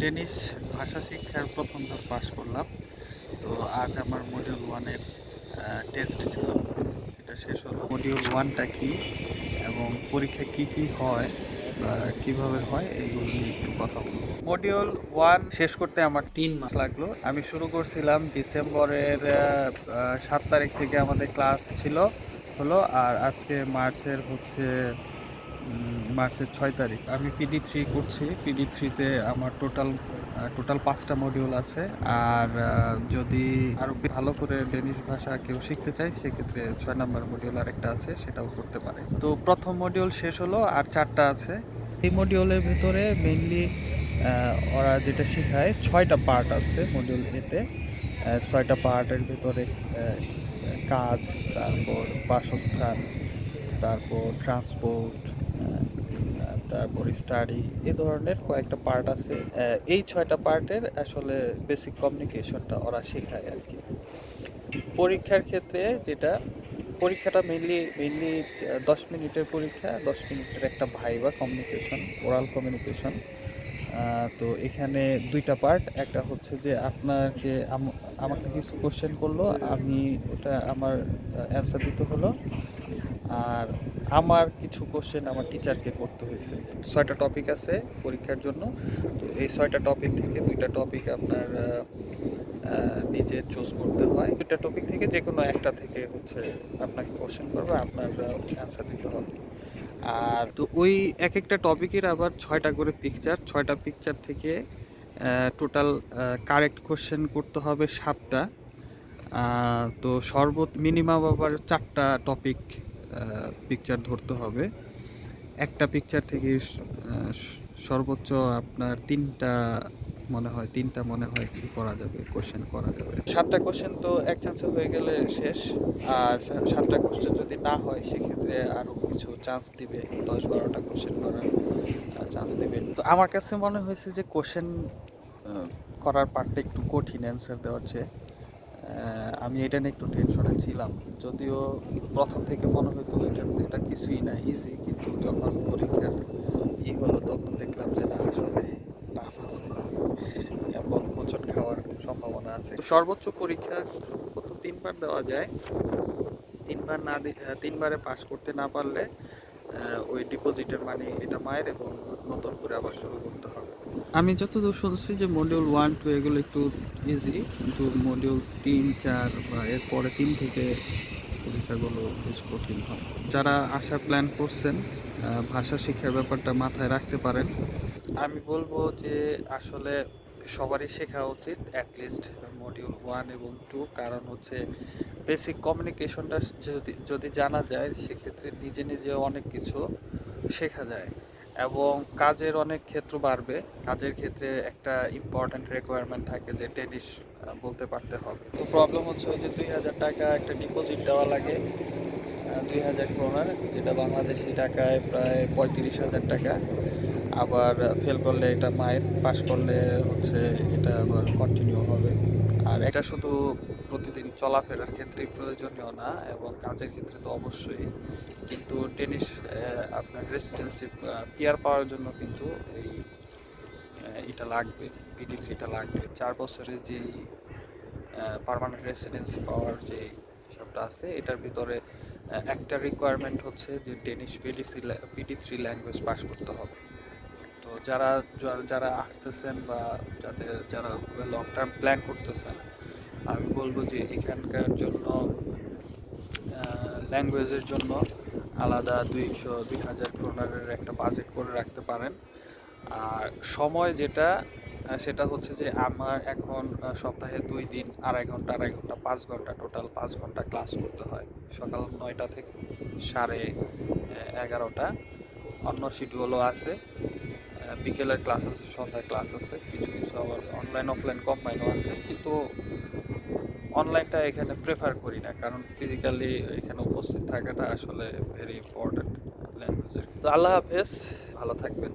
Danish ভাষা শিক্ষার প্রথম ধাপ পাস করলাম। তো আজ আমার মডিউল ওয়ানের টেস্ট ছিল, এটা শেষ হলো। মডিউল ওয়ানটা কি এবং পরীক্ষায় কি কি হয় বা কিভাবে হয় এইগুলো নিয়ে একটু কথা বলবো। মডিউল ওয়ান শেষ করতে আমার 3 মাস লাগলো। আমি শুরু করছিলাম ডিসেম্বরের 7 তারিখ থেকে আমাদের ক্লাস হলো, আর আজকে মার্চের 6 তারিখ। আমি PD3 করছি। PD3-তে আমার টোটাল 5টা মডিউল আছে। আর যদি আরো ভালো করে ডেনিশ ভাষা কেউ শিখতে চায় সেক্ষেত্রে 6 নম্বর মডিউল আরেকটা আছে, সেটাও করতে পারে। তো প্রথম মডিউল শেষ হলো, আর 4টা আছে। এই মডিউলের ভিতরে মেইনলি ওরা যেটা শেখায় 6টা পার্ট আছে মডিউল এতে। 6টা পার্টের ভিতরে কাজ, তারপর বাসস্থান, তারপর ট্রান্সপোর্ট, তারপর স্টাডি, এই ধরনের কয়েকটা পার্ট আছে। এই 6টা পার্টের আসলে বেসিক কমিউনিকেশনটা ওরা শেখায় আর কি। পরীক্ষার ক্ষেত্রে পরীক্ষাটা মেইনলি 10 মিনিটের পরীক্ষা, 10 মিনিটের একটা ভাইবা কমিউনিকেশন, ওরাল কমিউনিকেশন। তো এখানে 2টা পার্ট। একটা হচ্ছে যে আমাকে কিছু কোশ্চেন করলো, আমি ওটা আমার অ্যান্সার দিতে হলো। আর আমার কিছু কোশ্চেন আমার টিচারকে করতে হয়েছে। 6টা টপিক আছে পরীক্ষার জন্য। তো এই 6টা টপিক থেকে 2টা টপিক আপনার নিজে চুজ করতে হয়। 2টা টপিক থেকে যে কোনো একটা থেকে হচ্ছে আপনাকে কোশ্চেন করবে, আপনার অ্যান্সার দিতে হবে। আর তো ওই এক একটা টপিকের আবার 6টা করে পিকচার, 6টা পিকচার থেকে টোটাল কারেক্ট কোশ্চেন করতে হবে 7টা। তো মিনিমাম আবার 4টা টপিক পিকচার ধরতে হবে। একটা পিকচার থেকে সর্বোচ্চ আপনার 3টা মনে হয় কি করা যাবে, কোশ্চেন করা যাবে। 7টা কোশ্চেন তো এক চান্সে হয়ে গেলে শেষ। আর 7টা কোশ্চেন যদি না হয় সেক্ষেত্রে আরও কিছু চান্স দিবে, 10-12টা কোশ্চেন করার চান্স দিবে। তো আমার কাছে মনে হয়েছে যে কোশ্চেন করার পার্টটা একটু কঠিন অ্যান্সার দেওয়ার চেয়ে। আমি এটা নিয়ে একটু টেনশনে ছিলাম, যদিও প্রথম থেকে মনে হতো এটা কিছুই না, ইজি। কিন্তু যখন পরীক্ষার হলো তখন দেখলাম যে না, আসলে টাফ আছে এবং হোঁচট খাওয়ার সম্ভাবনা আছে। তো সর্বোচ্চ পরীক্ষা সম্ভবত 3বার দেওয়া যায়। 3বারে পাস করতে না পারলে ওই ডিপোজিটের মানি এটা মায়ের, এবং নতুন করে আবার শুরু করতে হবে। আমি যতদূর শুনছি যে মডিউল 1-2 এগুলো একটু ইজি, কিন্তু মডিউল 3-4 বা এরপরে 3 থেকে পরীক্ষাগুলো বেশ কঠিন হয়। যারা আসার প্ল্যান করছেন, ভাষা শিক্ষার ব্যাপারটা মাথায় রাখতে পারেন। আমি বলবো যে আসলে সবারই শেখা উচিত অ্যাটলিস্ট মডিউল 1 এবং 2, কারণ হচ্ছে বেসিক কমিউনিকেশনটা যদি জানা যায় সেক্ষেত্রে নিজে নিজে অনেক কিছু শেখা যায় এবং কাজের অনেক ক্ষেত্র বাড়বে। কাজের ক্ষেত্রে একটা ইম্পর্ট্যান্ট রিকোয়ারমেন্ট থাকে যে ডেনিশ বলতে পারতে হবে। তো প্রবলেম হচ্ছে ওই যে 2000 টাকা একটা ডিপোজিট দেওয়া লাগে, 2000 ক্রোনার, যেটা বাংলাদেশি টাকায় প্রায় 35,000 টাকা। আবার ফেল করলে এটা মায়ের, পাস করলে হচ্ছে এটা আবার কন্টিনিউ হবে। আর এটা শুধু প্রতিদিন চলাফেরার ক্ষেত্রে প্রয়োজনীয় না, এবং কাজের ক্ষেত্রে তো অবশ্যই। কিন্তু টেনিস আপনার রেসিডেন্সি পিআর পাওয়ার জন্য কিন্তু এটা লাগবে, PD3টা লাগবে। 4 বছরের যেই পার্মানেন্ট রেসিডেন্সি পাওয়ার যে হিসাবটা আছে, এটার ভিতরে একটা রিকোয়ারমেন্ট হচ্ছে যে ডেনিশ PD3 ল্যাঙ্গুয়েজ পাস করতে হবে। তো যারা আসতেছেন বা যারা লং টার্ম প্ল্যান করতেছেন, আমি বলবো যে এখানকার জন্য ল্যাঙ্গুয়েজের জন্য আলাদা 2000 ক্রোনারের একটা বাজেট করে রাখতে পারেন। আর সময় সেটা হচ্ছে যে আমার এখন সপ্তাহে 2 দিন 2.5 ঘন্টা 5 ঘন্টা, টোটাল 5 ঘন্টা ক্লাস করতে হয়। সকাল 9টা থেকে 11:30। অন্য শিডিউলও আছে, বিকেলের ক্লাস আছে, সন্ধ্যায় ক্লাস আছে, কিছু কিছু আবার অনলাইন অফলাইন কম্বাইনও আছে। কিন্তু অনলাইনটা এখানে প্রেফার করি না, কারণ ফিজিক্যালি এখানে উপস্থিত থাকাটা আসলে ভেরি ইম্পর্ট্যান্ট ল্যাঙ্গুয়েজের। তো আল্লাহ হাফেজ, ভালো থাকবেন।